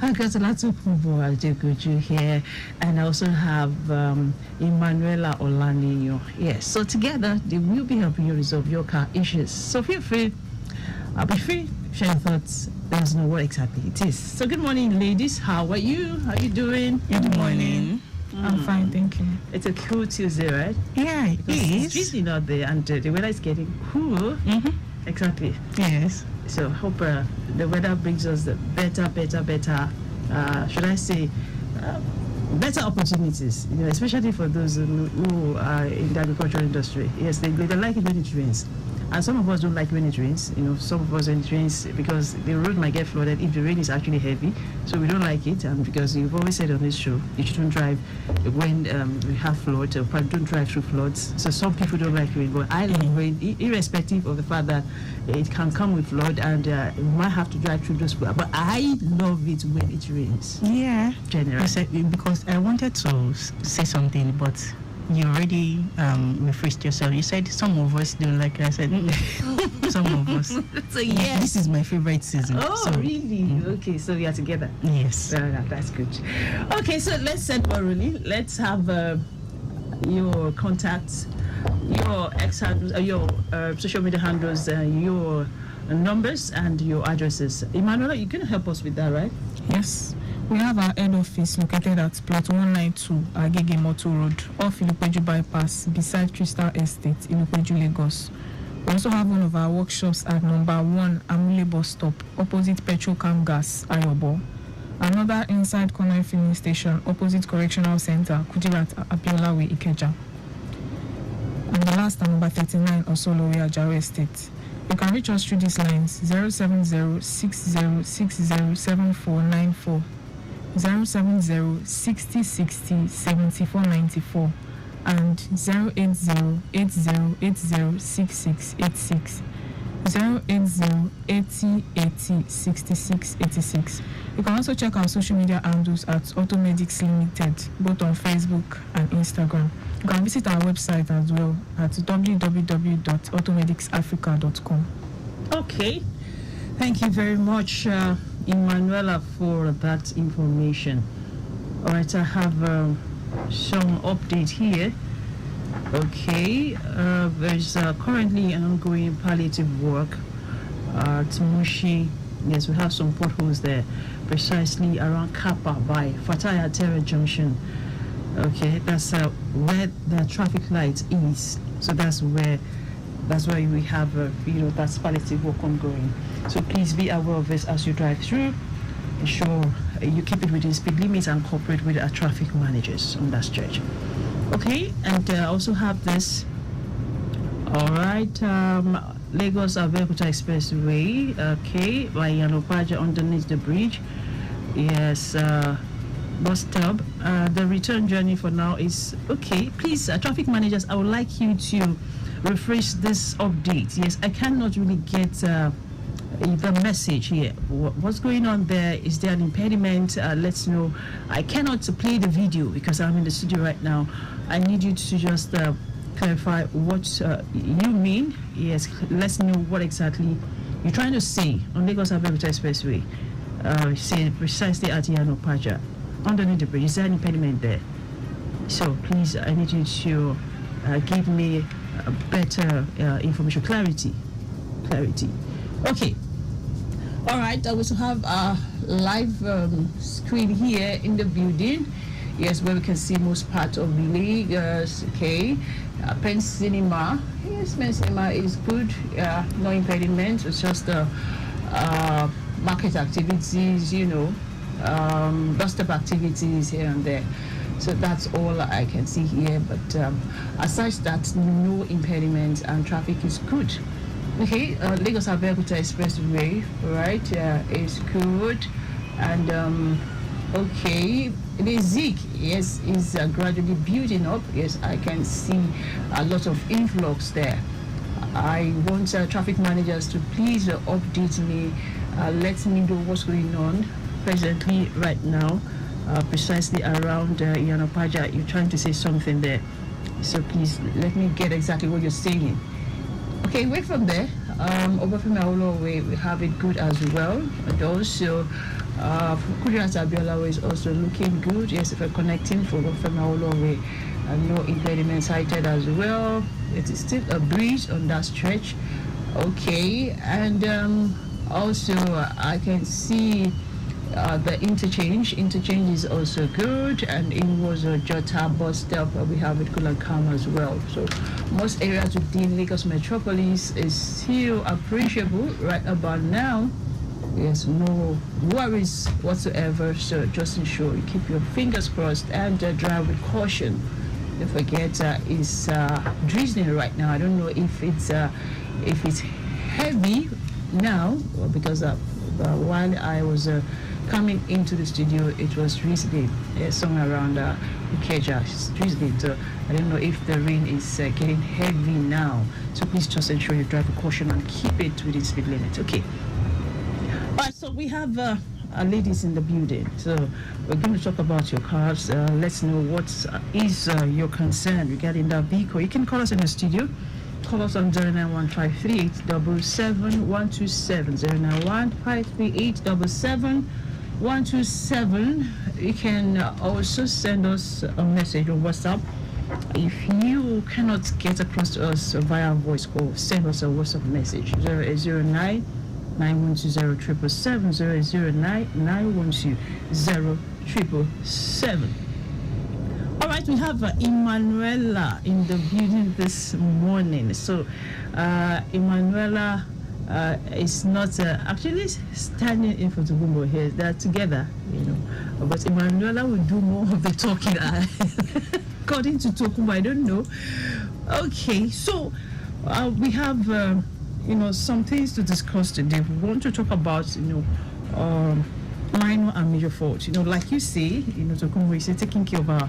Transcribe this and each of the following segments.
I got Tokunbo Adegoju here, and I also have Emanuela Olanio. Yes, so together they will be helping you resolve your car issues. So feel free, I'll be free, share your thoughts. Let us know what exactly it is. So good morning, ladies. How are you? How are you doing? Good morning. I'm fine, thank you. It's a cool Tuesday, right? Yeah, it is. It's drizzling out there, and the weather is getting cool. Exactly. Yes. So hope the weather brings us the better, should I say, better opportunities, especially for those who are in the agricultural industry. Yes, they like it when it rains. And some of us don't like when it rains. Some of us when it rains because the road might get flooded if the rain is actually heavy. So we don't like it. And because you've always said on this show, you shouldn't drive when we have floods, or don't drive through floods. So some people don't like rain, but I love rain, irrespective of the fact that it can come with flood and you might have to drive through those. But I love it when it rains. Yeah. Generally. Because I wanted to say something, but you already rephrased yourself. You said some of us don't like it. I said some of us. So yes, this is my favorite season. Oh, so, really? Okay, so we are together. Yes. That's good. Okay, so let's set rolling. Let's have your contacts, your your social media handles, your numbers, and your addresses. Emanuela, you're going to help us with that, right? Yes. We have our head office located at plot 192 Agege Motor Road off Ilupeju Bypass beside Crystal Estate, Ilupeju, Lagos. We also have one of our workshops at number 1 Amule Bus Stop opposite Petrocam Gas, Irewole. Another inside corner filling station opposite Correctional Center, Kudirat Abiola Way, Ikeja. And the last at number 39 Osolori Ajaro Estate. You can reach us through these lines 070-6060-7494, 070-6060-7494, and 080-8080-6686, 080-8080-6686. You can also check our social media handles at AUTOMEDICS Limited, both on Facebook and Instagram. You can visit our website as well at www.automedicsafrica.com. Okay. Thank you very much, Emanuela, for that information. All right, I have some update here. Okay, there's currently an ongoing palliative work at Mushi. Yes, we have some potholes there, precisely around Kappa by Fataya Terra Junction. Okay, that's where the traffic light is. So that's why we have that's palliative work ongoing. So please be aware of this as you drive through. Ensure you keep it within speed limits and cooperate with our traffic managers on that stretch. Okay, and I also have this. All right, Lagos Abeokuta Expressway. Okay, by Yanopaja underneath the bridge. Yes. Bus stop. The return journey for now is okay. Please, traffic managers, I would like you to refresh this update. Yes, I cannot really get the message here. What's going on there? Is there an impediment? Let's know. I cannot play the video because I'm in the studio right now. I need you to just clarify what you mean. Yes, let's know what exactly you're trying to say on Lagos Abeokuta Expressway. Say precisely at Yanopaja. Underneath the bridge, is there an impediment there? So please, I need you to give me better information, clarity. Okay. All right. I also have a live screen here in the building. Yes, where we can see most part of Lagos. Okay. Pen Cinema. Yes, Pen Cinema is good. No impediment. It's just market activities, bus stop activities here and there. So that's all I can see here. But aside that, no impediment and traffic is good. Okay, Lagos Abeokuta Expressway, right? Is good. And okay, the Zik, yes, is gradually building up. Yes, I can see a lot of influx there. I want traffic managers to please update me, let me know what's going on presently right now, precisely around Yanopaja. You're trying to say something there, so please let me get exactly what you're saying. Okay, away from there, over from Irewole Way, we have it good as well. And also Kudirat Abiola is also looking good. Yes, if we're connecting from Femawolo way, no impediment cited as well. It is still a breeze on that stretch. Okay, and also I can see the interchange is also good, and it was a Jota bus stop. We have it cool and calm as well. So most areas within Lagos metropolis is still appreciable right about now. Yes, no worries whatsoever. So just ensure you keep your fingers crossed and drive with caution. Don't forget, it's drizzling right now. I don't know if it's heavy now, because while I was coming into the studio, it was drizzling somewhere around Ikeja. It's drizzling. So I don't know if the rain is getting heavy now. So please just ensure you drive with caution and keep it within speed limit. Okay. All right. So we have ladies in the building. So we're going to talk about your cars. Let's know what is your concern regarding that vehicle. You can call us in the studio. Call us on 09153877127, 09153877127. You can also send us a message on WhatsApp. If you cannot get across to us via voice call, send us a WhatsApp message, 0809 910 All right, we have Emanuela in the building this morning. So Emanuela is not actually standing in for Tokunbo here. They're together, But Emanuela will do more of the talking. According to Tokunbo, I don't know. Okay, so we have some things to discuss today. We want to talk about minor and major faults. Like you say, Tokunbo is taking care of our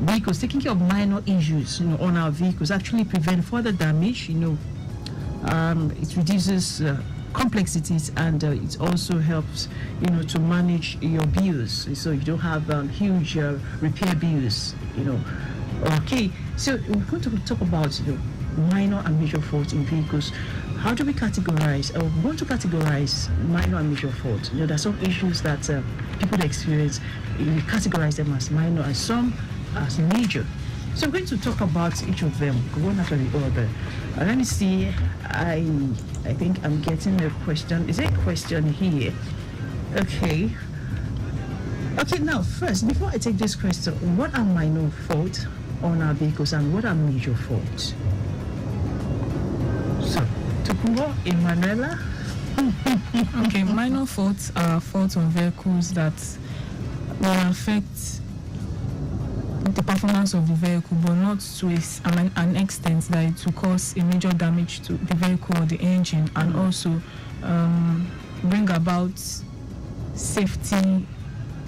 vehicles, taking care of minor issues, on our vehicles, actually prevent further damage. It reduces complexities, and it also helps, to manage your bills, so you don't have huge repair bills. Okay, so we're going to talk about minor and major faults in vehicles. How do we categorize? We want to categorize minor and major faults. There are some issues that people experience. We categorize them as minor and some as major. So we're going to talk about each of them, one after the other. Let me see. I think I'm getting a question. Is there a question here? Okay. Okay, now first, before I take this question, what are minor faults on our vehicles and what are major faults? So, Tokunbo, Emanuela. Okay, minor faults are faults on vehicles that will affect the performance of the vehicle, but not to an extent that it will cause a major damage to the vehicle or the engine, and also bring about safety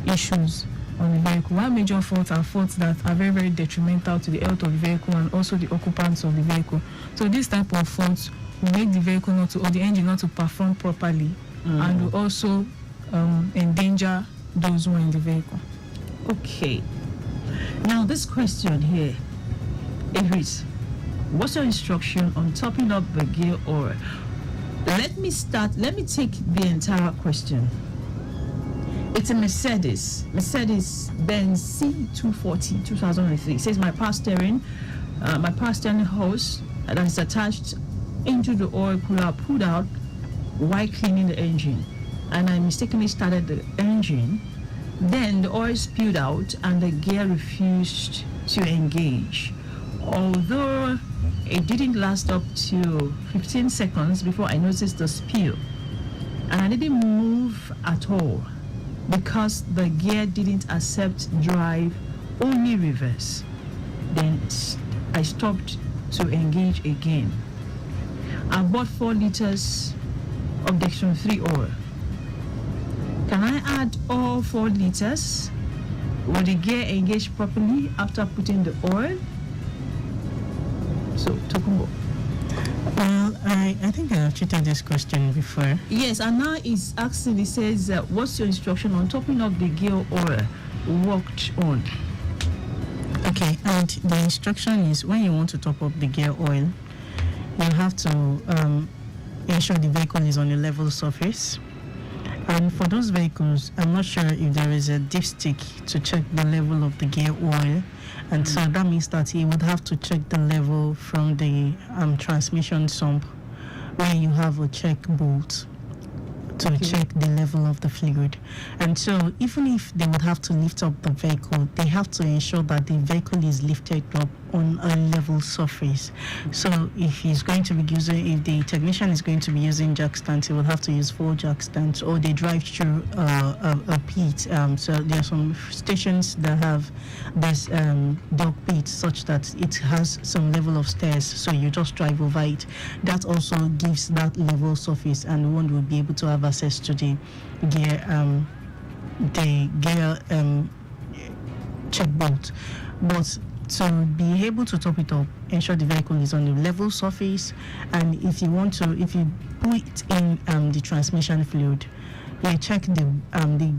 issues on the vehicle. One major faults are faults that are very, very detrimental to the health of the vehicle and also the occupants of the vehicle. So this type of faults will make the vehicle or the engine not to perform properly, and will also endanger those who are in the vehicle. Okay. Now this question here, it reads, what's your instruction on topping up the gear oil? Let me take the entire question. It's a Mercedes-Benz C240 2003. It says my power steering hose that is attached into the oil cooler pulled out while cleaning the engine, and I mistakenly started the engine. Then the oil spilled out and the gear refused to engage. Although it didn't last up to 15 seconds before I noticed the spill, and I didn't move at all because the gear didn't accept drive, only reverse. Then I stopped to engage again. I bought 4 liters of Dextron 3 oil. Can I add all 4 liters? Will the gear engage properly after putting the oil? So, Tokunbo. Well, I think I've treated this question before. Yes, and now it's asking, it says, what's your instruction on topping up the gear oil worked on? Okay, and the instruction is when you want to top up the gear oil, you have to ensure the vehicle is on a level surface. And for those vehicles, I'm not sure if there is a dipstick to check the level of the gear oil. And so that means that he would have to check the level from the transmission sump, where you have a check bolt to check the level of the fluid. And so even if they would have to lift up the vehicle, they have to ensure that the vehicle is lifted up on a level surface. So if he's going to be using, if the technician is going to be using jack stands, he will have to use 4 jack stands, or they drive through a pit. So there are some stations that have this dog pit such that it has some level of stairs, so you just drive over it. That also gives that level surface, and one will be able to have access to the gear check bolt. But to be able to top it up, ensure the vehicle is on the level surface, and if you put in the transmission fluid, you check the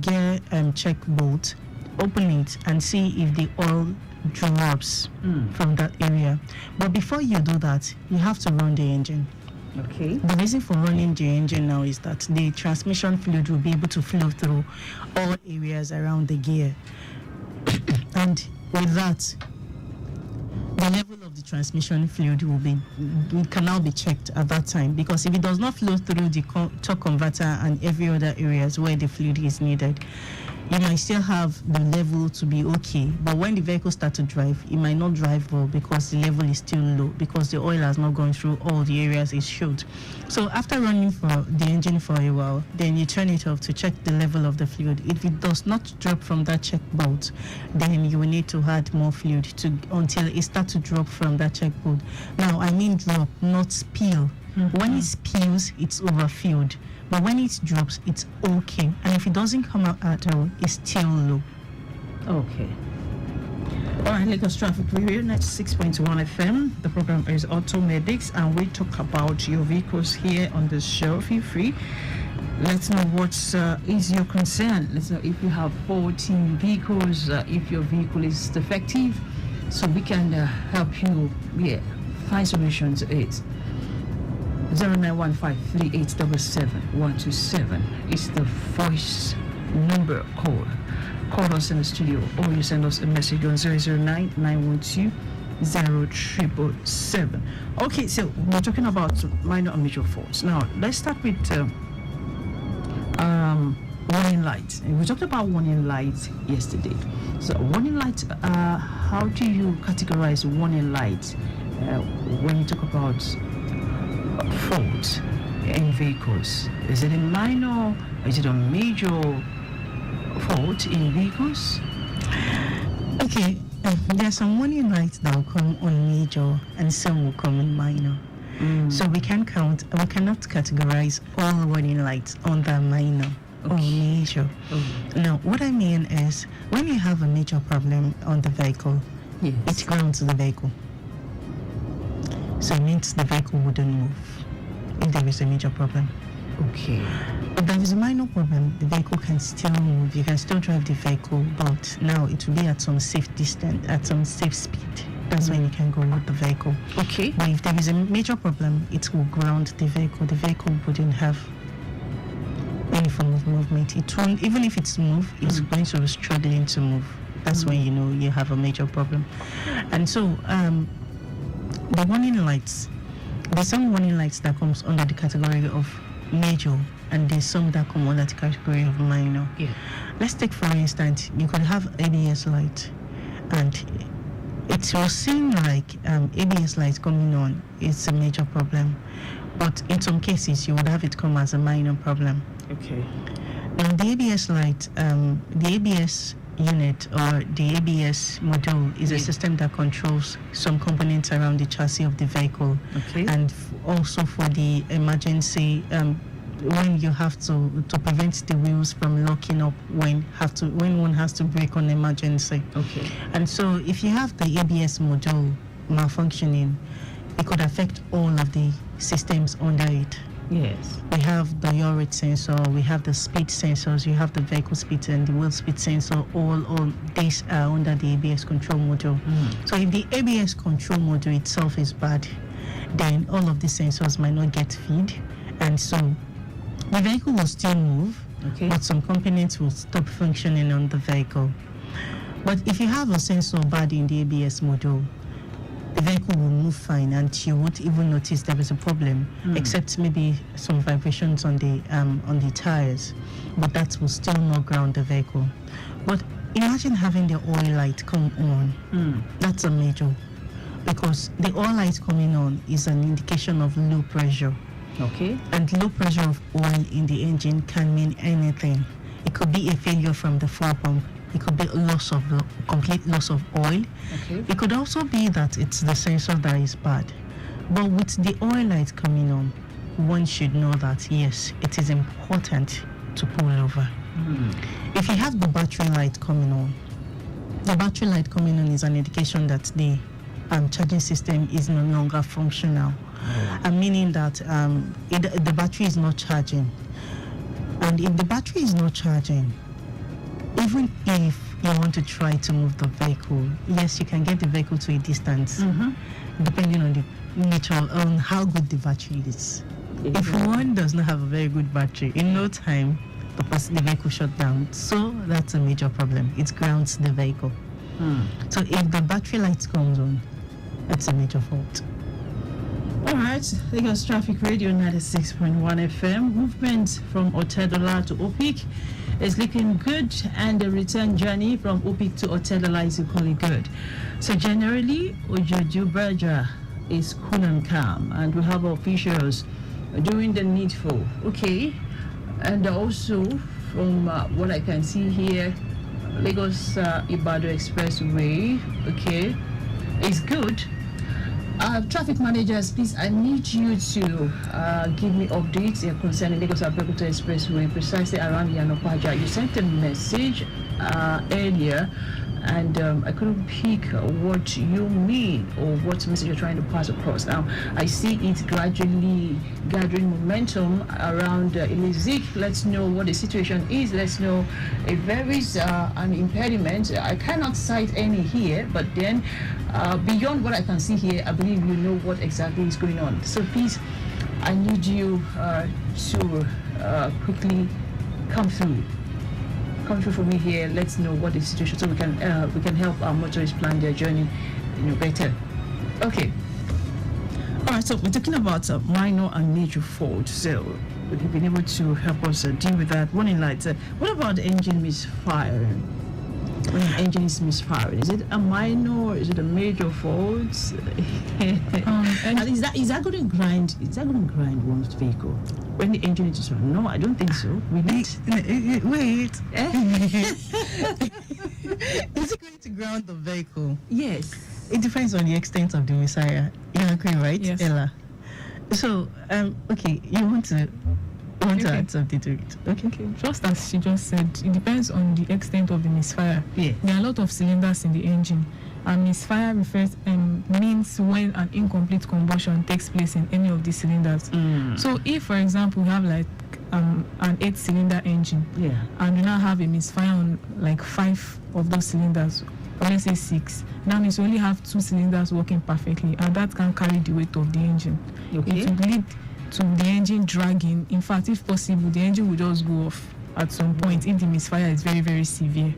gear check bolt, open it, and see if the oil drops from that area. But before you do that, you have to run the engine. Okay. The reason for running the engine now is that the transmission fluid will be able to flow through all areas around the gear. And with that, the level of the transmission fluid can now be checked at that time, because if it does not flow through the torque converter and every other areas where the fluid is needed, you might still have the level to be okay, but when the vehicle starts to drive, it might not drive well because the level is still low, because the oil has not gone through all the areas it should. So after running for the engine for a while, then you turn it off to check the level of the fluid. If it does not drop from that check bolt, then you will need to add more fluid until it starts to drop from that check bolt. Now, I mean drop, not spill. When it spills, it's overfilled. But when it drops, it's okay. And if it doesn't come out at all, it's still low. Okay. All right, Lagos Traffic Review, 96.1 FM. The program is AUTOMEDICS, and we talk about your vehicles here on the show. Feel free. Let's know what is your concern. Let's know if you have 14 vehicles, if your vehicle is defective, so we can help you find solutions to it. 09153877 is the voice number call. Call us in the studio, or you send us a message on 009-912-0777. Okay, so we're talking about minor and major faults. Now, let's start with warning lights. We talked about warning lights yesterday. So, warning lights, how do you categorize warning lights when you talk about fault in vehicles? Is it a minor? Is it a major fault in vehicles? Okay, there are some warning lights that will come on major and some will come on minor. So we cannot categorize all warning lights under minor or major. Now, what I mean is, when you have a major problem on the vehicle, it grounds the vehicle. So it means the vehicle wouldn't move if there is a major problem. Okay. If there is a minor problem, the vehicle can still move. You can still drive the vehicle, but now it will be at some safe distance, at some safe speed. That's when you can go with the vehicle. Okay. But if there is a major problem, it will ground the vehicle. The vehicle wouldn't have any form of movement. It won't, even if it's moved, it's going to be struggling to move. That's when you know you have a major problem. And so, the warning lights, there's some warning lights that comes under the category of major, and there's some that come under the category of minor. Yeah. Let's take, for instance, you could have ABS light, and it will seem like ABS light coming on is a major problem, but in some cases you would have it come as a minor problem. Okay. Now, the ABS light, the ABS unit or the ABS module is a system that controls some components around the chassis of the vehicle. Okay. And also for the emergency, when you have to prevent the wheels from locking up when one has to brake on emergency. Okay. And so if you have the ABS module malfunctioning, it could affect all of the systems under it. Yes. We have the yaw rate sensor, we have the speed sensors, you have the vehicle speed and the wheel speed sensor, all these are under the ABS control module. So if the ABS control module itself is bad, then all of the sensors might not get feed, and so the vehicle will still move, Okay. but some components will stop functioning on the vehicle. But if you have a sensor bad in the ABS module, the vehicle will move fine and you won't even notice there is a problem, except maybe some vibrations on the tires. But that will still not ground the vehicle. But imagine having the oil light come on. That's a major, because the oil light coming on is an indication of low pressure. Okay. And low pressure of oil in the engine can mean anything. It could be a failure from the fuel pump. It could be complete loss of oil. Okay. It could also be that it's the sensor that is bad. But with the oil light coming on, one should know that yes, it is important to pull over. If you have the battery light coming on, the battery light coming on is an indication that the charging system is no longer functional. Meaning that the battery is not charging. And if the battery is not charging, even if you want to try to move the vehicle, yes, you can get the vehicle to a distance, depending on the nature, on how good the battery is. If one does not have a very good battery, in no time, the vehicle shut down. So that's a major problem. It grounds the vehicle. So if the battery light comes on, that's a major fault. All right, Lagos Traffic Radio 96.1 FM. Movement from Otedola to Opik is looking good, and the return journey from Opik to Otedola is equally good. So generally, Ojoju Berger is cool and calm, and we have officials doing the needful. Okay, and also from what I can see here, Lagos Ibadan Expressway, okay, is good. Traffic managers, please, I need you to give me updates concerning Lagos Abeokuta Expressway, precisely around Yanopaja. You sent a message earlier, and I couldn't pick what you mean or what message you're trying to pass across. Now, I see it gradually gathering momentum around Ilizik. Let's know what the situation is. Let's know if there is an impediment. I cannot cite any here, but then beyond what I can see here, I believe you know what exactly is going on. So please, I need you to quickly come through for me here. Let's know what the situation, so we can help our motorists plan their journey, better. Okay. All right. So we're talking about minor and major faults. So you've been able to help us deal with that. Warning lights. What about the engine misfiring? When the engine is misfiring, is it a minor or is it a major fault? And is that going to grind? Is that going to grind one's vehicle when the engine is misfiring? No, I don't think so. Wait. Is it going to ground the vehicle? Yes. It depends on the extent of the misfire. You agree, right, yes. Ella? So, okay, you want to add something to it? Okay. Just as she just said, it depends on the extent of the misfire. Yeah. There are a lot of cylinders in the engine, and misfire means when an incomplete combustion takes place in any of these cylinders. So if, for example, we have like an 8-cylinder engine, and we now have a misfire on like 5 of those cylinders, or let's say 6, that means we only have 2 cylinders working perfectly, and that can carry the weight of the engine. Okay. It will lead to the engine dragging. In fact, if possible, the engine will just go off at some point if the misfire is very, very severe.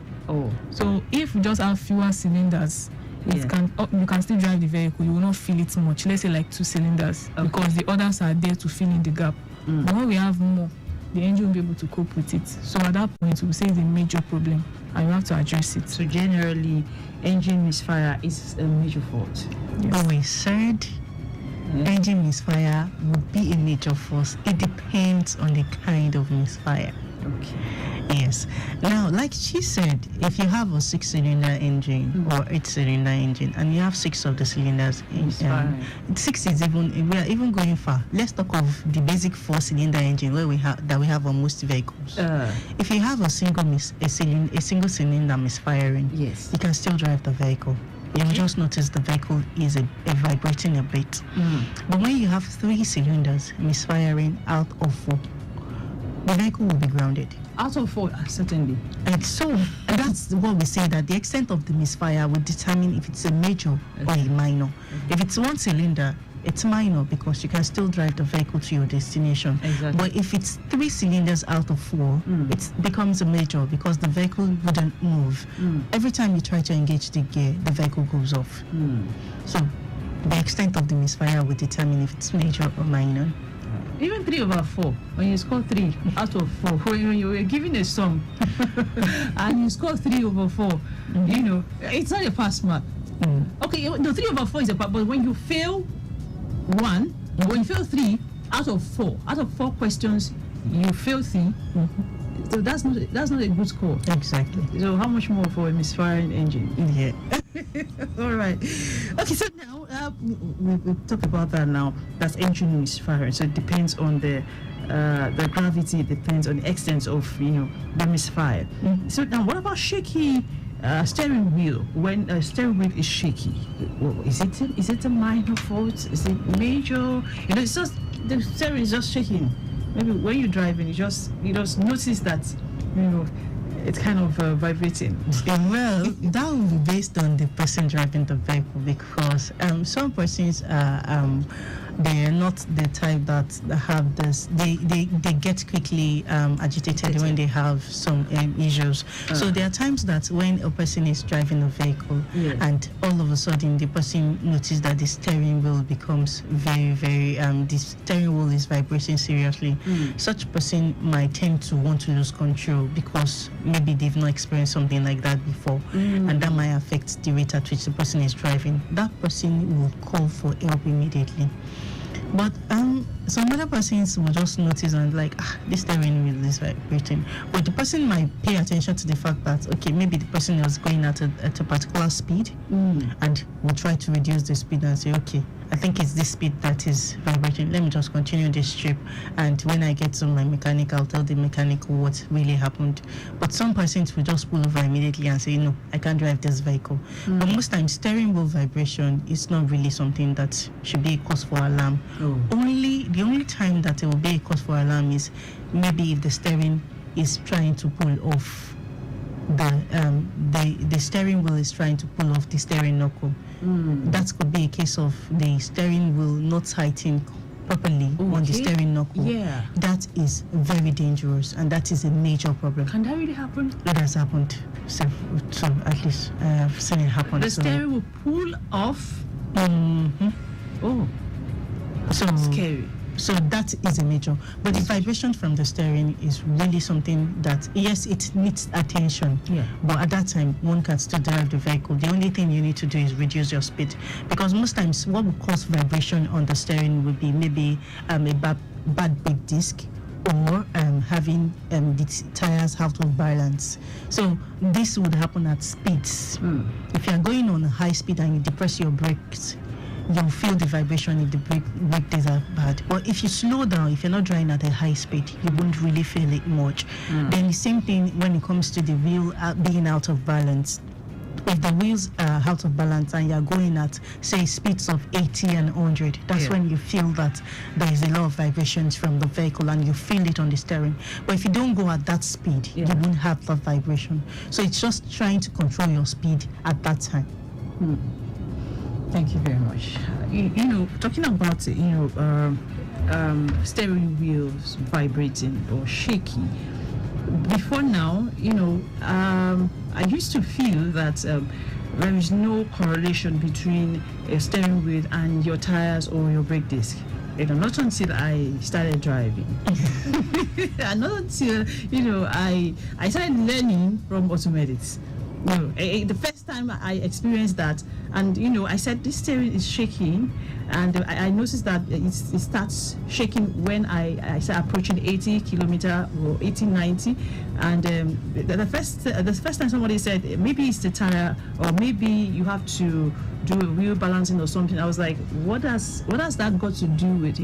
So if we just have fewer cylinders, you can still drive the vehicle. You will not feel it much. Let's say like 2 cylinders, because the others are there to fill in the gap. But when we have more, the engine will be able to cope with it. So at that point, we'll say it's a major problem, and you have to address it. So generally, engine misfire is a major fault. Yes. But we said engine misfire would be a major force. It depends on the kind of misfire. Okay. Yes. Now, like she said, if you have a 6-cylinder engine or 8-cylinder engine, and you have 6 of the cylinders, 6 is we are even going far. Let's talk of the basic 4-cylinder engine where we have on most vehicles. If you have a single cylinder misfiring, yes, you can still drive the vehicle. You'll just notice the vehicle is vibrating a bit. But when you have 3 cylinders misfiring out of 4, the vehicle will be grounded. Out of 4, certainly. And so that's what we say, that the extent of the misfire will determine if it's a major or a minor. If it's 1 cylinder, it's minor because you can still drive the vehicle to your destination. Exactly. But if it's 3 cylinders out of 4, it becomes a major because the vehicle wouldn't move. Every time you try to engage the gear, the vehicle goes off. So the extent of the misfire will determine if it's major or minor. Even 3/4, when you score 3 out of 4, when you were given a sum and you score 3/4, you know, it's not a pass mark. Okay, no, 3/4 is a pass, but when you fail 1, when you fail 3 out of 4 questions, you fail 3. So that's not a good score. Exactly. So how much more for a misfiring engine? Yeah. All right. Okay, so now we talk about that now. That's engine misfiring. So it depends on the gravity. It depends on the extent of the misfire. So now, what about shaky steering wheel? When a steering wheel is shaky, is it a minor fault? Is it major? It's just the steering is just shaking. Maybe when you're driving, you just notice that it's kind of vibrating. Well, that will be based on the person driving the vehicle because some persons they are not the type that have this. They get quickly agitated when they have some issues. So there are times that when a person is driving a vehicle and all of a sudden the person notices that the steering wheel becomes very, very the steering wheel is vibrating seriously. Such person might tend to want to lose control because maybe they've not experienced something like that before, and that might affect the rate at which the person is driving. That person will call for help immediately. But some other persons will just notice and this steering wheel is vibrating. But the person might pay attention to the fact that maybe the person was going at a particular speed and will try to reduce the speed and say, I think it's this speed that is vibrating. Let me just continue this trip, and when I get to my mechanic, I'll tell the mechanic what really happened. But some persons will just pull over immediately and say, no, I can't drive this vehicle. But most times, steering wheel vibration is not really something that should be a cause for alarm. The only time that it will be a cause for alarm is maybe if the steering is trying to pull off the steering wheel is trying to pull off the steering knuckle. That could be a case of the steering wheel not tighten properly on the steering knuckle. Yeah. That is very dangerous, and that is a major problem. Can that really happen? It has happened. So at least I've seen it happen. The steering will pull off. Oh, so scary. So that is a major. But the vibration from the steering is really something that, yes, it needs attention. Yeah. But at that time, one can still drive the vehicle. The only thing you need to do is reduce your speed. Because most times, what will cause vibration on the steering would be maybe a bad brake disc, or having the tires out of balance. So this would happen at speeds. If you are going on a high speed and you depress your brakes, you'll feel the vibration if the brake discs are bad. But if you slow down, if you're not driving at a high speed, you won't really feel it much. Then the same thing when it comes to the wheel being out of balance. If the wheels are out of balance and you're going at, say, speeds of 80 and 100, that's when you feel that there is a lot of vibrations from the vehicle and you feel it on the steering. But if you don't go at that speed, you won't have that vibration. So it's just trying to control your speed at that time. Thank you very much. Talking about steering wheels vibrating or shaky. Before now, I used to feel that there is no correlation between a steering wheel and your tires or your brake disc. Not until I started driving, and not until I started learning from AUTOMEDICS. The first time I experienced that, and I said this steering is shaking, and I noticed that it starts shaking when I start approaching 80 kilometer or 80, 90, and the first time somebody said maybe it's the tire or maybe you have to do a wheel balancing or something. I was like, what has that got to do with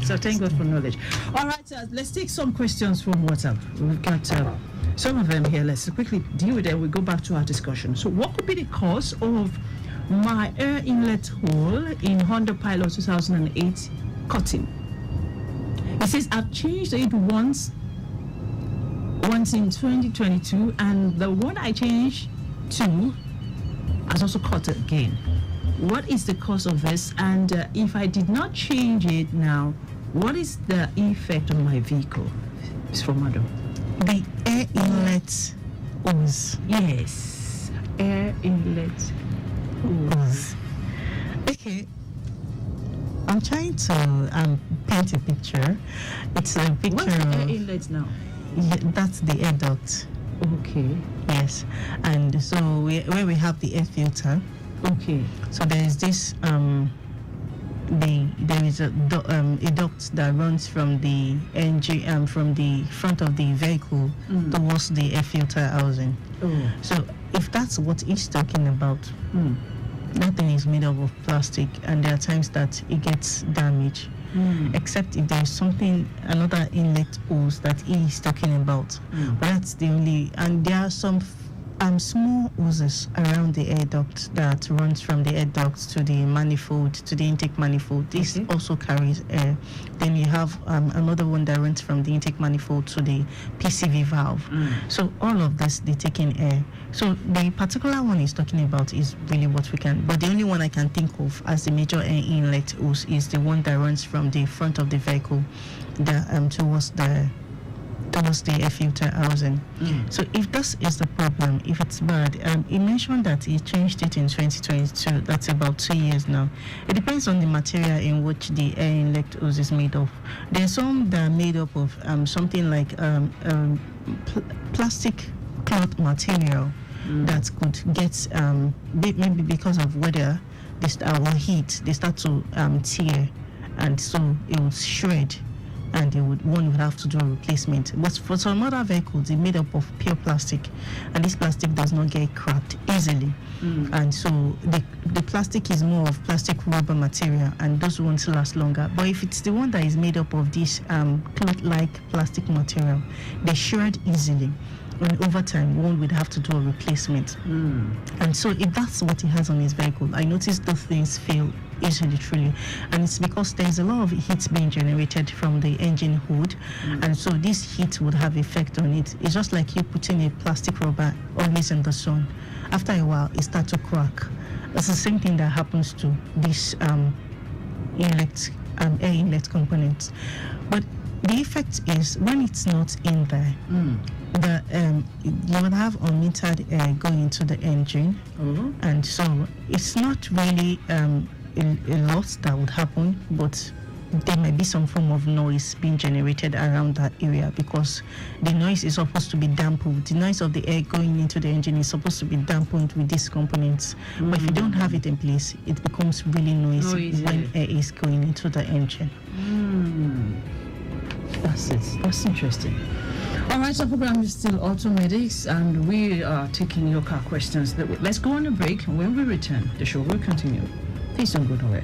So thank God for knowledge. All right, let's take some questions from WhatsApp. We've got some of them here. Let's quickly deal with them. We go back to our discussion. So what could be the cause of my air inlet hole in Honda Pilot 2008 cutting? It says I've changed it once in 2022, and the one I changed to has also cut again. what is the cause of this? And if I did not change it now, what is the effect on my vehicle? It's from Madam. The air inlet hose. Yes, air inlet hose. Okay. I'm trying to paint a picture. It's a picture What's the air of... inlet now? Yeah, that's the air duct. Okay. Yes. And so where we have the air filter, Okay. so there is this there is a duct that runs from the engine from the front of the vehicle towards the air filter housing. Oh. So if that's what he's talking about, that thing is made up of plastic, and there are times that it gets damaged. Except if there's something, another inlet hose that he is talking about. But that's the only, and there are some small hoses around the air duct that runs from the air duct to the manifold, to the intake manifold. This also carries air. Then you have another one that runs from the intake manifold to the PCV valve. So all of this, they take in air. So the particular one he's talking about is really what we can, but the only one I can think of as the major air inlet hose is the one that runs from the front of the vehicle towards the air filter housing. So if this is the problem, if it's bad, he mentioned that he changed it in 2022. That's about 2 years now. It depends on the material in which the air inlet hose is made of. There's some that are made up of something like plastic cloth material that could get maybe because of weather or heat, they start to tear, and so it will shred, and one would have to do a replacement. But for some other vehicles, it's made up of pure plastic, and this plastic does not get cracked easily. And so the plastic is more of plastic rubber material, and those ones last longer. But if it's the one that is made up of this cloth-like plastic material, they shred easily. And over time, one would have to do a replacement. And so if that's what he has on his vehicle, I noticed those things fail easily, truly. And it's because there's a lot of heat being generated from the engine hood. And so this heat would have effect on it. It's just like you putting a plastic rubber always in the sun. After a while, it starts to crack. It's the same thing that happens to this air inlet components. But the effect is when it's not in there, you would have unmetered air going into the engine, and so it's not really a lot that would happen, but there might be some form of noise being generated around that area, because the noise is supposed to be dampened. The noise of the air going into the engine is supposed to be dampened with these components. But if you don't have it in place, it becomes really noisy when air is going into the engine. That's it. That's interesting. All right, our program is still AUTOMEDICS, and we are taking your car questions. Let's go on a break. When we return, the show will continue. Please don't go nowhere.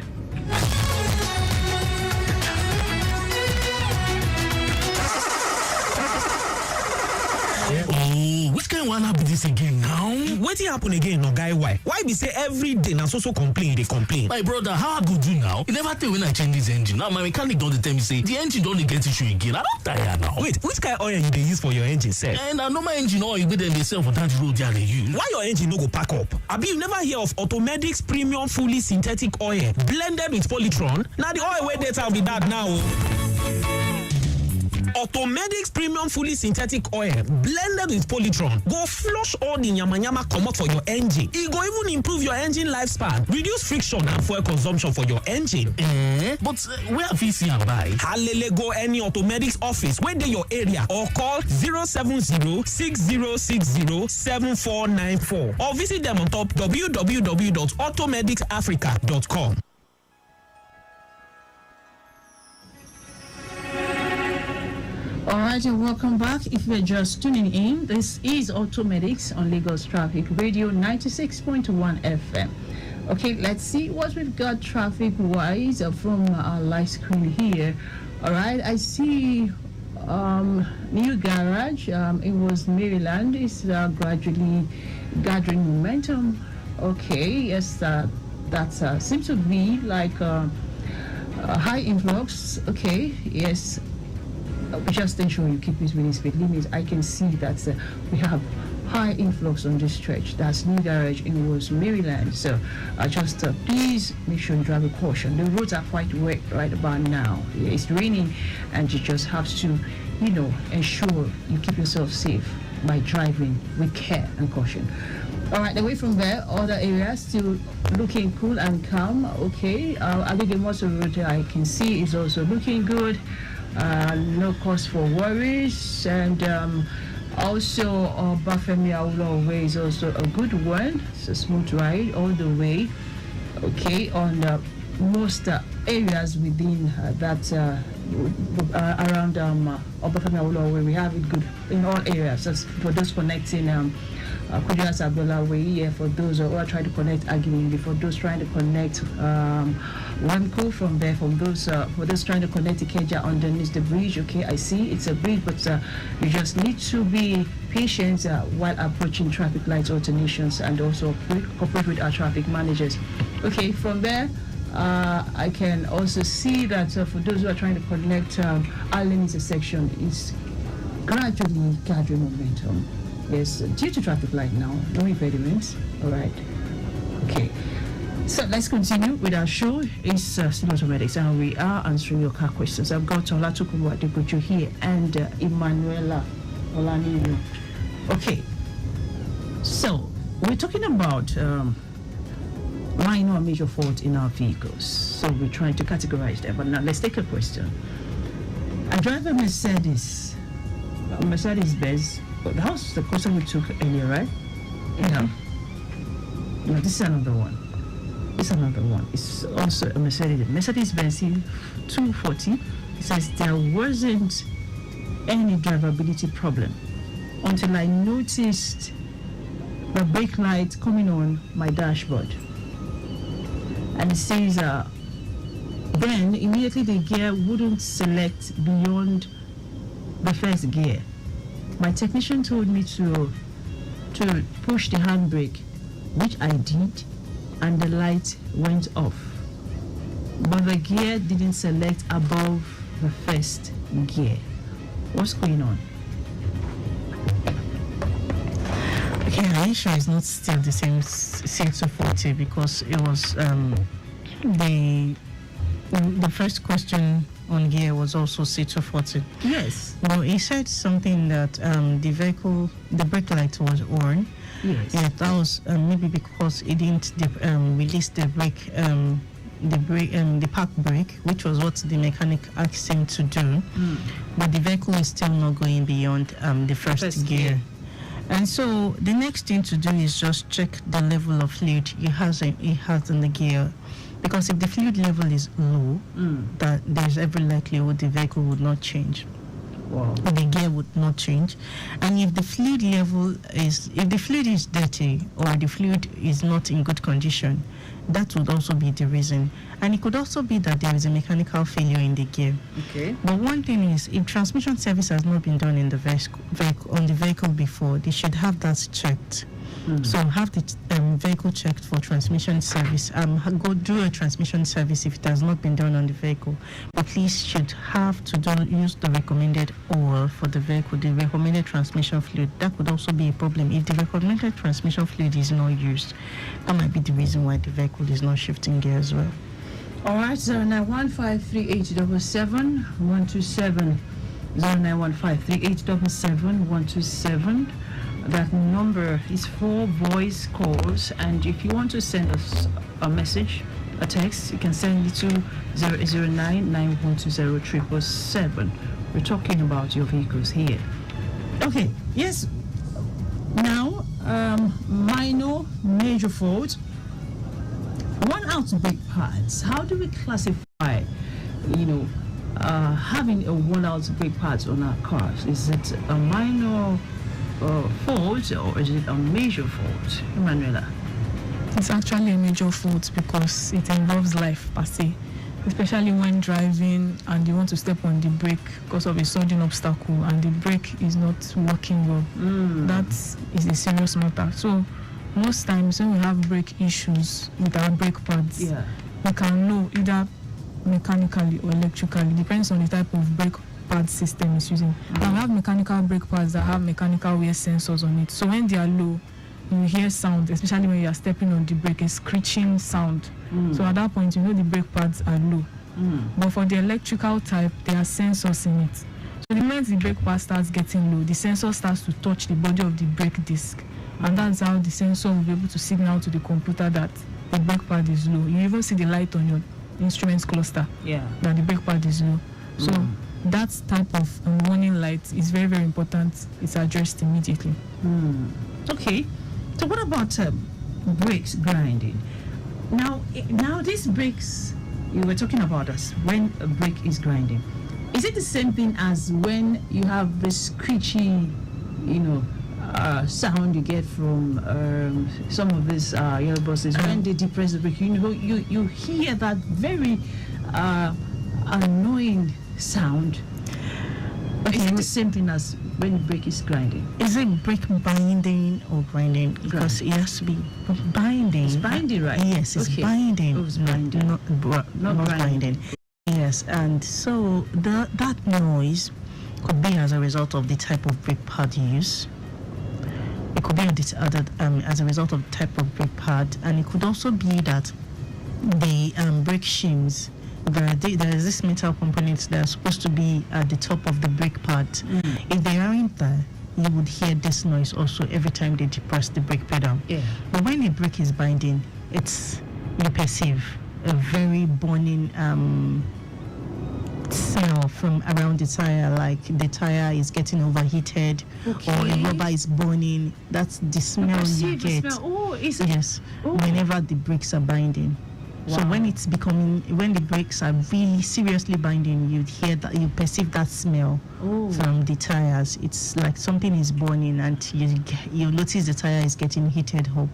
Oh, which kind one happen this again now? Wetin happen again, no guy? Why be say every day na so complain, they complain? My brother, how I go do now? You never tell when I change this engine. Now my mechanic don't tell me say the engine don't get issue again. I don't tire now. Wait, which kind oil you dey use for your engine, sef? And I know my engine oil wey dem dey sell for that road there they use. Why your engine no go pack up? Abi you never hear of AUTOMEDICS premium fully synthetic oil blended with polytron? Now the oil wey dey town be that now. AUTOMEDICS premium fully synthetic oil blended with polytron go flush all the yamayama comot for your engine. E go even improve your engine lifespan, reduce friction and fuel consumption for your engine. But where I fit see am buy? Halele go any AUTOMEDICS office wey dey your area or call 070-6060-7494 or visit them on top www.automedicsafrica.com. All right, and welcome back. If you're just tuning in, this is AUTOMEDICS on Lagos Traffic Radio 96.1 FM. Okay, let's see what we've got traffic-wise from our live screen here. All right, I see new garage. It was Maryland. It's gradually gathering momentum. Okay, yes, that seems to be like a high influx. Okay, yes. Just ensure you keep it within speed limits. I can see that we have high influx on this stretch. That's New Garage in Woods, Maryland. So just please make sure you drive with caution. The roads are quite wet right about now. It's raining, and you just have to, ensure you keep yourself safe by driving with care and caution. All right, away from there, other areas still looking cool and calm. Okay, Adegoju Road I can see is also looking good. No cause for worries, and also Bafemi Awolowo Way is also a good one. It's a smooth ride all the way. Okay, on most areas within that around Bafemi Awolowo Way, we have it good in all areas. That's for those connecting. Kudiras Abdullah Way, for those who are trying to connect Agilini, for those trying to connect Wanko from there, for those trying to connect Ikeja underneath the bridge. Okay, I see it's a bridge, but you just need to be patient while approaching traffic lights alternations, and also cooperate with our traffic managers. Okay, from there, I can also see that for those who are trying to connect Allen intersection, it's gradually gathering momentum. Yes, due to traffic light now, no impediments. All right. Okay. So let's continue with our show. It's still AUTOMEDICS, and we are answering your car questions. I've got Tokunbo Adegoju here and Emanuela Olaninu. Okay. So we're talking about minor or major fault in our vehicles. So we're trying to categorize them. But now let's take a question. I drive a Mercedes Benz. That was the question we took earlier, right? Yeah. No, this is another one. It's also a Mercedes-Benz 240. It says there wasn't any drivability problem until I noticed the brake light coming on my dashboard. And it says then immediately the gear wouldn't select beyond the first gear. My technician told me to push the handbrake, which I did, and the light went off. But the gear didn't select above the first gear. What's going on? Okay, I'm sure it's not still the same C240, because it was the first question on gear was also C240. Yes. Well, he said something that the brake light was on. Yes. Yeah, that was maybe because it didn't release the park brake, which was what the mechanic asked him to do. But the vehicle is still not going beyond the first gear. And so the next thing to do is just check the level of fluid it has in the gear. Because if the fluid level is low, that there's every likelihood the vehicle would not change. Wow. The gear would not change. And if the fluid is dirty, or the fluid is not in good condition, that would also be the reason. And it could also be that there is a mechanical failure in the gear. Okay. But one thing is, if transmission service has not been done in the vehicle before, they should have that checked. So have the vehicle checked for transmission service. Go do a transmission service if it has not been done on the vehicle. But please should have to use the recommended oil for the vehicle, the recommended transmission fluid. That could also be a problem. If the recommended transmission fluid is not used, that might be the reason why the vehicle is not shifting gear as well. All right, 09153877 127. 09153877 127. That number is for voice calls, and if you want to send us a message, a text, you can send it to 0809-9120-777. We're talking about your vehicles here. Okay, yes. Now, minor, major fault. One-out brake pads. How do we classify, having a one-out brake pads on our cars? Is it a minor fault, or is it a major fault, Emanuela? It's actually a major fault because it involves life per se, especially when driving and you want to step on the brake because of a sudden obstacle and the brake is not working well. That is a serious matter. So most times when we have brake issues with our brake pads, we can know either mechanically or electrically, depends on the type of brake pad system is using. Now we have mechanical brake pads that have mechanical wear sensors on it. So when they are low, you hear sound, especially when you are stepping on the brake, a screeching sound. So at that point, you know the brake pads are low. But for the electrical type, there are sensors in it. So the moment the brake pad starts getting low, the sensor starts to touch the body of the brake disc. And that's how the sensor will be able to signal to the computer that the brake pad is low. You even see the light on your instruments cluster that the brake pad is low. So that type of warning light is very, very important. It's addressed immediately. Okay. So what about brakes grinding? Now these brakes you were talking about us when a brake is grinding. Is it the same thing as when you have the screechy, sound you get from some of these yellow buses when they depress the brake? You hear that very annoying sound. Is it the same thing as when the brake is grinding? Is it brake binding or grinding? Because it has to be binding. It's binding, right? Yes, it's binding. Oh, it's binding. Not grinding. Yes, and so that noise could be as a result of the type of brake pad you use. It could be as a result of the type of brake pad, and it could also be that the brake shims, there is this metal component that are supposed to be at the top of the brake pad. If they aren't there, you would hear this noise also every time they depress the brake pedal. But when the brake is binding, you perceive a very burning smell from around the tire, like the tire is getting overheated or a rubber is burning. That's the smell you get. Whenever the brakes are binding. So when the brakes are really seriously binding, you hear that, you perceive that smell from the tires. It's like something is burning, and you notice the tire is getting heated up.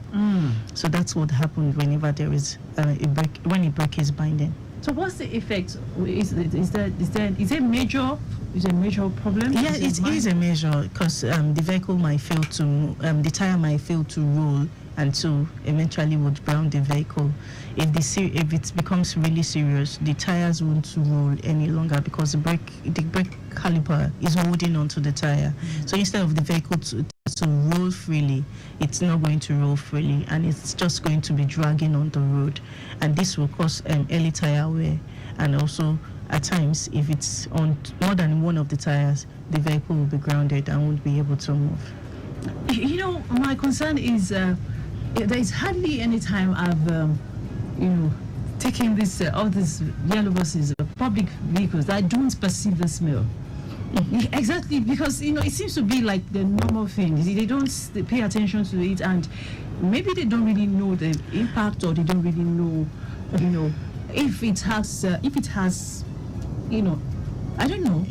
So that's what happens whenever there is when a brake is binding. So what's the effect? Is it major? Is it a major problem? Yeah, it is a major, because the vehicle might fail to the tire might fail to roll, and so eventually would ground the vehicle. If it becomes really serious, the tires won't roll any longer because the brake caliper is holding onto the tire. So instead of the vehicle to roll freely, it's not going to roll freely, and it's just going to be dragging on the road, and this will cause early tire wear. And also at times, if it's on more than one of the tires, the vehicle will be grounded and won't be able to move. My concern is there is hardly any time I've taking all these yellow buses, public vehicles that don't perceive the smell. Exactly, because it seems to be like the normal thing. They don't pay attention to it, and maybe they don't really know the impact, or they don't really know, if it has, I don't know.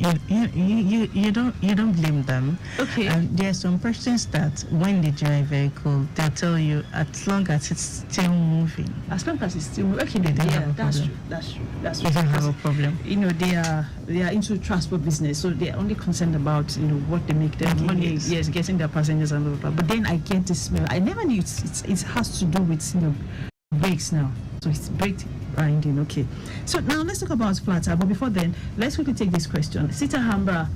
You don't blame them. Okay. There are some persons that when they drive a vehicle, they'll tell you as long as it's still moving. As long as it's still moving. Okay, that's true. You don't have a problem. They are into transport business, so they're only concerned about what they make their money. Yes, getting their passengers and blah blah blah. But then I get the smell. I never knew it has to do with brakes now. So it's brake grinding. Okay. So now let's talk about flat tire. But before then, let's quickly take this question. Sita Hambra,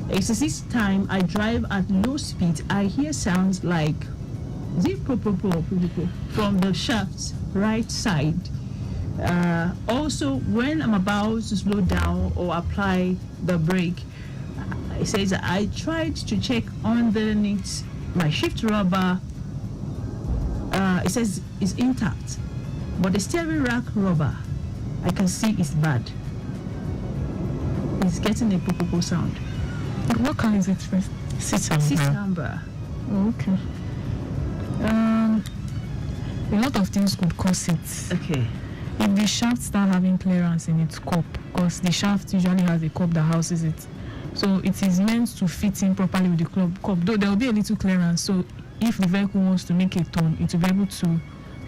it's this time I drive at low speed. I hear sounds like zip from the shaft's right side. Also, when I'm about to slow down or apply the brake, it says I tried to check underneath my shift rubber. It says it's intact, but the steering rack rubber, I can see is bad. It's getting a popo sound. What kind is it first? Sisambra. Okay. A lot of things could cause it. Okay. If the shaft start having clearance in its cup, because the shaft usually has a cup that houses it, so it is meant to fit in properly with the cup. Though there will be a little clearance, so if the vehicle wants to make a turn, it will be able to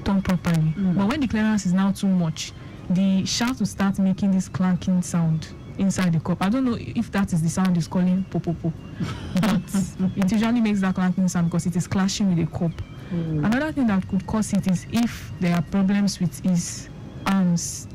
turn properly. But when the clearance is now too much, the shaft will start making this clanking sound inside the cup. I don't know if that is the sound it's calling popopo, but it usually makes that clanking sound because it is clashing with the cup. Another thing that could cause it is if there are problems with his arms,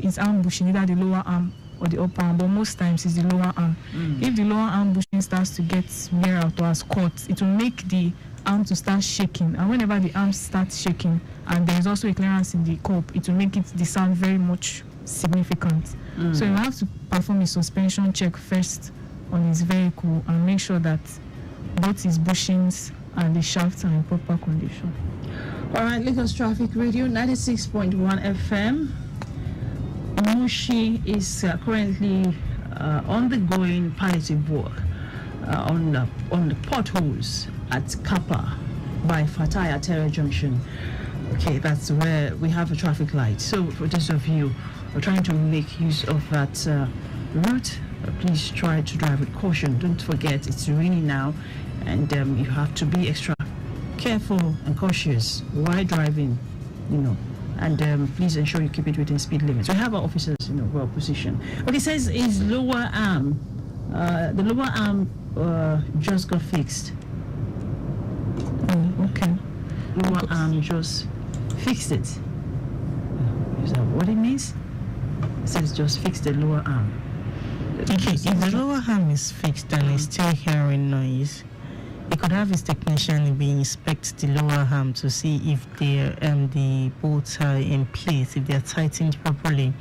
his arm bushing, either the lower arm or the upper arm, but most times it's the lower arm. If the lower arm bushing starts to get wear out or has caught, it will make the arm to start shaking, and whenever the arm starts shaking and there is also a clearance in the cup, it will make the sound very much significant. So you have to perform a suspension check first on his vehicle and make sure that both his bushings and the shafts are in proper condition. All right, Lagos Traffic Radio 96.1 FM. Mushi is currently undergoing palliative work on the potholes at Kappa by Fataya Terra Junction. Okay, that's where we have a traffic light. So for those of you who are trying to make use of that route, please try to drive with caution. Don't forget it's raining now, and you have to be extra careful and cautious while driving, and please ensure you keep it within speed limits. We have our officers, well positioned. Okay, it says his lower arm, the lower arm just got fixed. Oh, okay. Lower arm just fixed it. Is that what it means? It says just fix the lower arm. Okay, if the lower arm is fixed and is still hearing noise, he could have his technician inspect the lower arm to see if the bolts are in place, if they are tightened properly.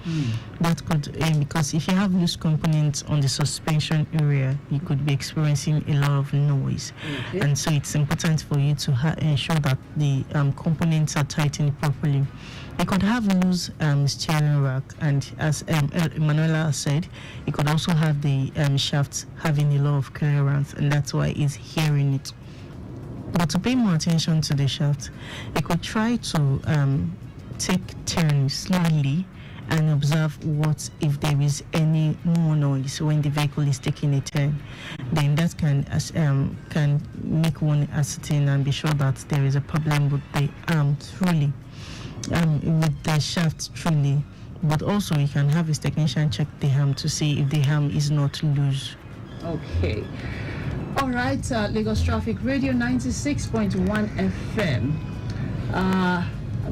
That could, because if you have loose components on the suspension area, you could be experiencing a lot of noise. Okay. And so it's important for you to ensure that the components are tightened properly. You could have loose steering rack, and as Manuela said, you could also have the shaft having a lot of clearance, and that's why it's hearing it. But to pay more attention to the shaft, you could try to take turns slowly and observe if there is any more noise when the vehicle is taking a turn. Then that can make one ascertain and be sure that there is a problem with the arm truly. With the shaft truly, but also you can have his technician check the arm to see if the arm is not loose. Okay. All right, Lagos Traffic Radio 96.1 FM.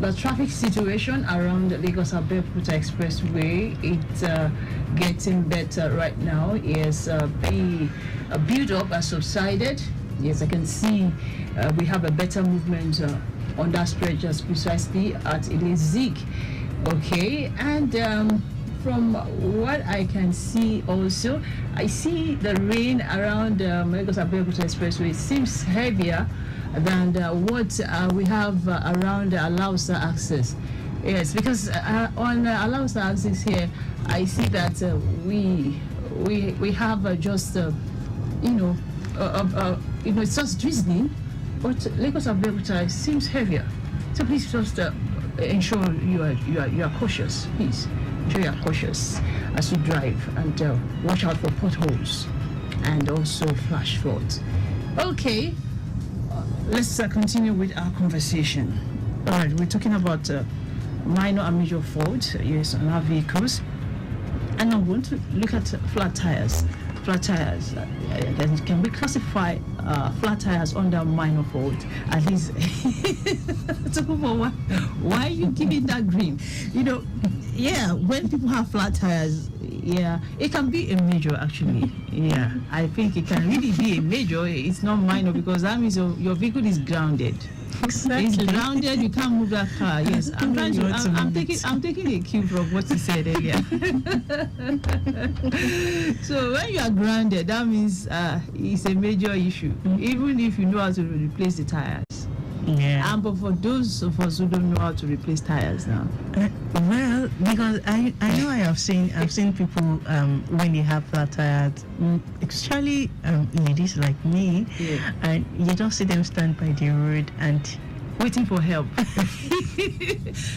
The traffic situation around Lagos Abeokuta Expressway, it's getting better right now. Yes, the build-up has subsided. Yes, I can see we have a better movement on that stretch, just precisely at Ilezig. Okay, and from what I can see also, I see the rain around Lagos Abeokuta Expressway. It seems heavier than what we have around the Alausa axis. Yes, because on Alausa axis here, I see that we have just it's just drizzling. But Lagos Abeokuta seems heavier, so please just ensure you are cautious. Please ensure you are cautious as you drive, and watch out for potholes and also flash floods. Okay, let's continue with our conversation. All right, we're talking about minor and major faults, yes, on our vehicles, and I want to look at flat tires. Flat tires, can we classify flat tires under minor fault? At least, Tokunbo, why are you giving that green? Yeah, when people have flat tires, yeah, it can be a major actually. Yeah, I think it can really be a major. It's not minor, because that means your vehicle is grounded. Exactly. It's grounded. You can't move that car. Yes, I'm taking a cue from what you said earlier. So when you are grounded, that means it's a major issue, even if you know how to replace the tires. Yeah. But for those of us who don't know how to replace tires now, well, because I know I've seen people when they have flat tires, especially ladies like me, yeah, and you just see them stand by the road and waiting for help.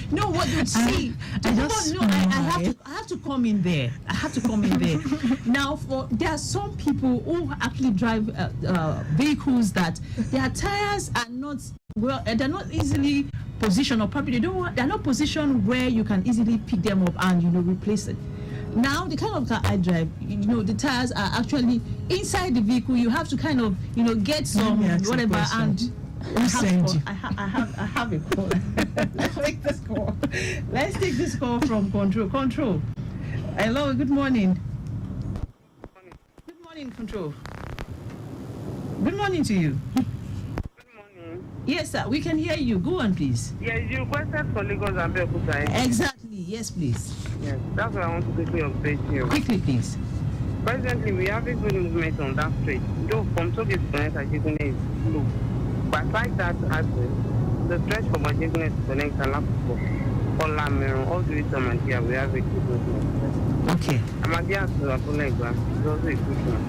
No, what you see? I have to come in there. I have to come in there. Now, there are some people who actually drive vehicles that their tires are not they're not easily positioned, or probably they're not positioned where you can easily pick them up and replace it. Now, the kind of car I drive, the tires are actually inside the vehicle. You have to kind of get some whatever and. I have a call. Let's take this call from control. Hello, good morning. Good morning, Control. Good morning to you. Good morning. Yes, sir, we can hear you. Go on, please. Yes, you requested for Lagos and Abeokuta. Exactly. Yes, please. Yes, that's what I want to quickly update you. Quickly, please. Presently, we have a good movement on that street. Though from Togi to Connect Ajigune is slow. But like that happens, the stretch from Ajigune to Connect and Lapupo, all Lamero, all the way to Amadia, we have a good movement. Okay. Amadia to Apulegba is also a good one.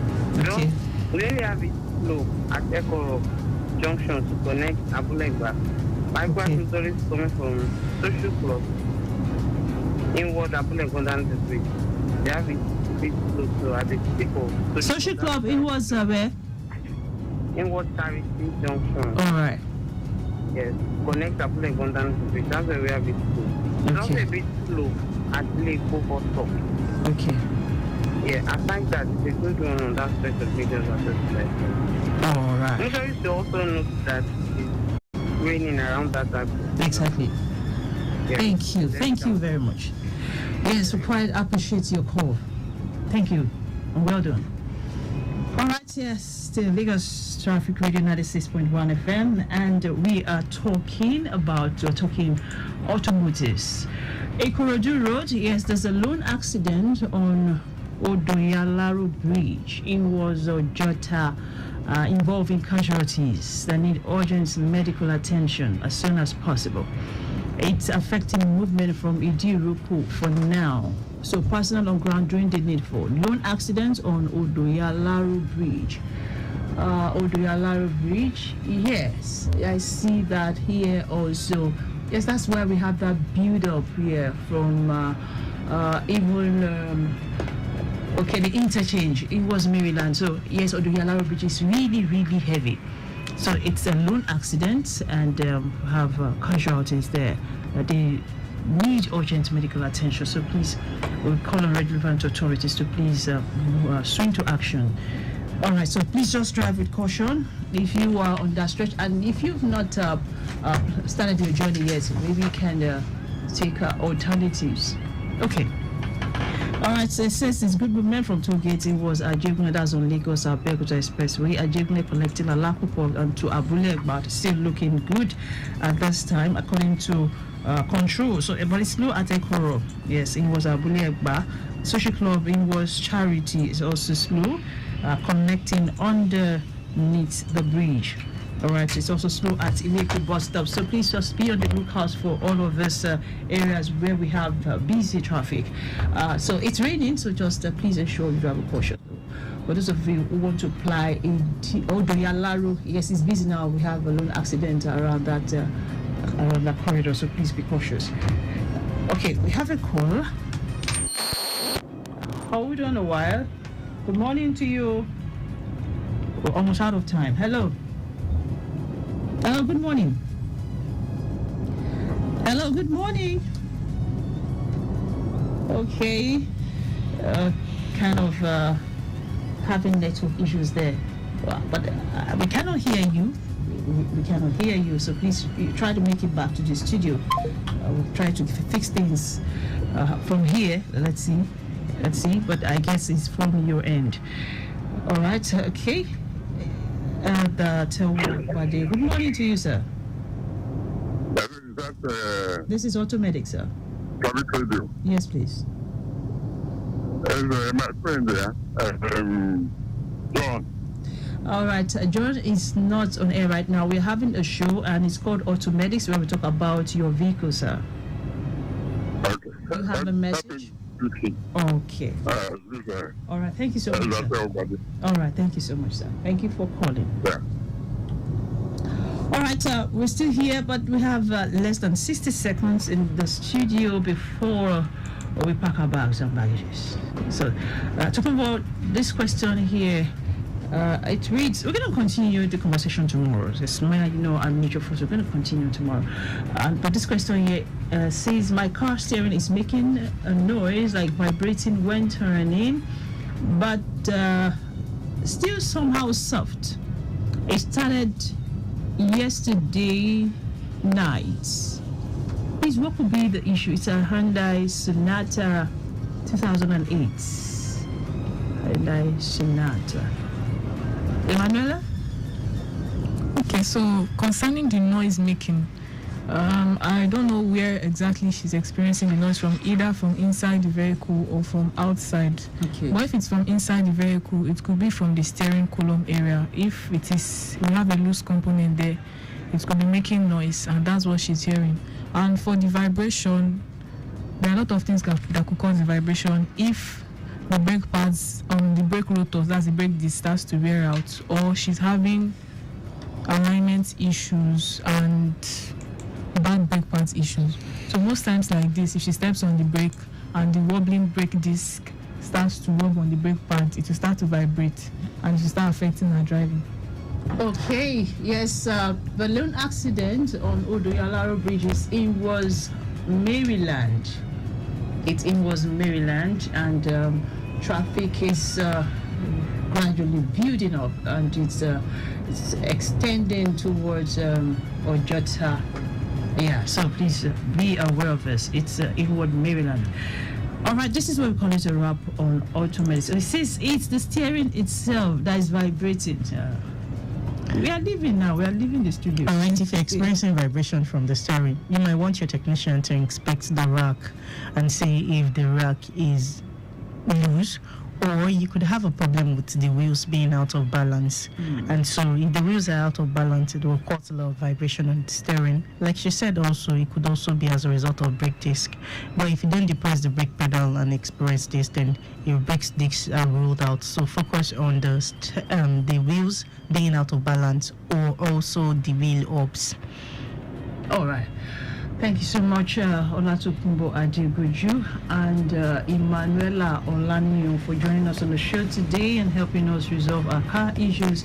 Okay. We only have it slow at Echo Junction to connect Apulegba. Likewise, tourists coming from Social Club inward Apulegba down the street. They have it bit slow, so at the people. Social Club, it was where? Inward Charity Junction. All right. Yes, connect Apulegba down the street. That's where we have it slow. It's also a bit slow at Leko bus stop. Okay. Yeah, aside that, it's a good one on that stretch of Lagos and All right. I'm sure you should also note that it's raining around that time. Exactly. Yeah. Thank you. Thank you very much. Yes, we quite appreciate your call. Thank you. And well done. All right, yes, the Lagos Traffic Radio 96.1 FM, and we are talking automotives. Ikorodu Road, yes, there's a lone accident on Odoyalaru Bridge. It was Jota involving casualties that need urgent medical attention as soon as possible. It's affecting movement from Idiruku for now. So personnel on ground doing the needful. Lone accident on Odoyalaru Bridge. Odoyalaru Bridge, yes, I see that here also. Yes, that's why we have that build up here from the interchange. It was Maryland. So yes, Odoyalaru Bridge is really, really heavy. So it's a lone accident, and have casualties there. They need urgent medical attention. So please, we'll call on relevant authorities to please swing to action. All right. So please just drive with caution if you are on that stretch, and if you've not started your journey yet, maybe you can take alternatives. Okay. All right, so it says it's good movement from Tollgate. It was Ajigune, that's on Lagos Abeokuta Expressway. Ajigune connecting Alakupo and to Abule, but still looking good at this time, according to control. So, but it's slow at Ekoro. Yes, it was Abule. Social Club, it was Charity, is also slow, connecting underneath the bridge. All right, it's also slow at Ileku bus stop. So please just be on the lookout for all of these areas where we have busy traffic. So it's raining, so just please ensure you drive with caution. For those of you who want to apply in Odoyalaru, yes, it's busy now. We have a lone accident around that corridor, so please be cautious. Okay, we have a call. Hold on a while. Good morning to you. We're almost out of time. Hello. Hello, good morning. Hello, good morning. Okay. Kind of having network issues there. But we cannot hear you. We cannot hear you, so please try to make it back to the studio. We'll try to fix things from here. Let's see, but I guess it's from your end. All right, okay. Good morning to you, sir. This is AUTOMEDICS, sir. Yes, please. My friend there, John. All right, John is not on air right now. We're having a show, and it's called AUTOMEDICS, where we talk about your vehicle, sir. Okay. You have a message? Okay. All right, thank you so much, sir. All right, thank you so much, sir. Thank you for calling. Yeah. All right, we're still here, but we have less than 60 seconds in the studio before we pack our bags and baggages. So, talking about this question here, it reads, we're going to continue the conversation tomorrow. It's I'm major force. We're going to continue tomorrow. But this question here says, my car steering is making a noise like vibrating when turning, but still somehow soft. It started yesterday night. Please, what could be the issue? It's a Hyundai Sonata 2008. Sinatra. Emanuela? Okay, so concerning the noise making, I don't know where exactly she's experiencing the noise from, either from inside the vehicle or from outside. Okay. But if it's from inside the vehicle, it could be from the steering column area. If it is, we have a loose component there, it could be making noise, and that's what she's hearing. And for the vibration, there are a lot of things that could cause the vibration. If the brake pads on the brake rotors, that's the brake disc, starts to wear out, or she's having alignment issues and bad brake pads issues. So most times like this, if she steps on the brake and the wobbling brake disc starts to rub on the brake pad, it will start to vibrate and it will start affecting her driving. Okay, yes, balloon accident on Odoyalaro Bridges in was Maryland. Maryland, and traffic is gradually building up, and it's extending towards Ojota. Yeah, so please be aware of this. It's Irewole, Maryland. All right, this is what we call it a wrap on AUTOMEDICS. It says it's the steering itself that is vibrating. We are leaving now. We are leaving the studio. All right, if you're experiencing vibration from the steering, you might want your technician to inspect the rack and see if the rack is loose, or you could have a problem with the wheels being out of balance. And so if the wheels are out of balance, it will cause a lot of vibration on the steering. Like she said also, it could also be as a result of brake disc. But if you don't depress the brake pedal and experience this, then your brake discs are ruled out. So focus on the wheels being out of balance, or also the wheel orbs. All right. Thank you so much, Tokunbo Adegoju and Emanuela Olanio, for joining us on the show today and helping us resolve our car issues.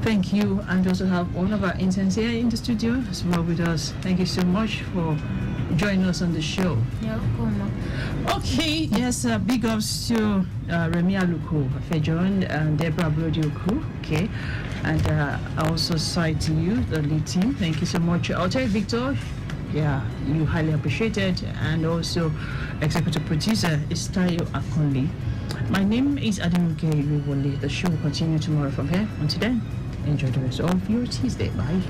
Thank you. And we also have one of our interns here in the studio as well with us. Thank you so much for joining us on the show. You're welcome. Okay, yes, big ups to Remi Aluko Fejon and Deborah Brodioku. Okay, and I also cite to you, the lead team. Thank you so much. I'll tell you, Victor. Yeah, you highly appreciated, and also executive producer is Tayo Akonli. My name is Aderonke Irewole. The show will continue tomorrow from here. Until then, enjoy the rest of your Tuesday. Bye.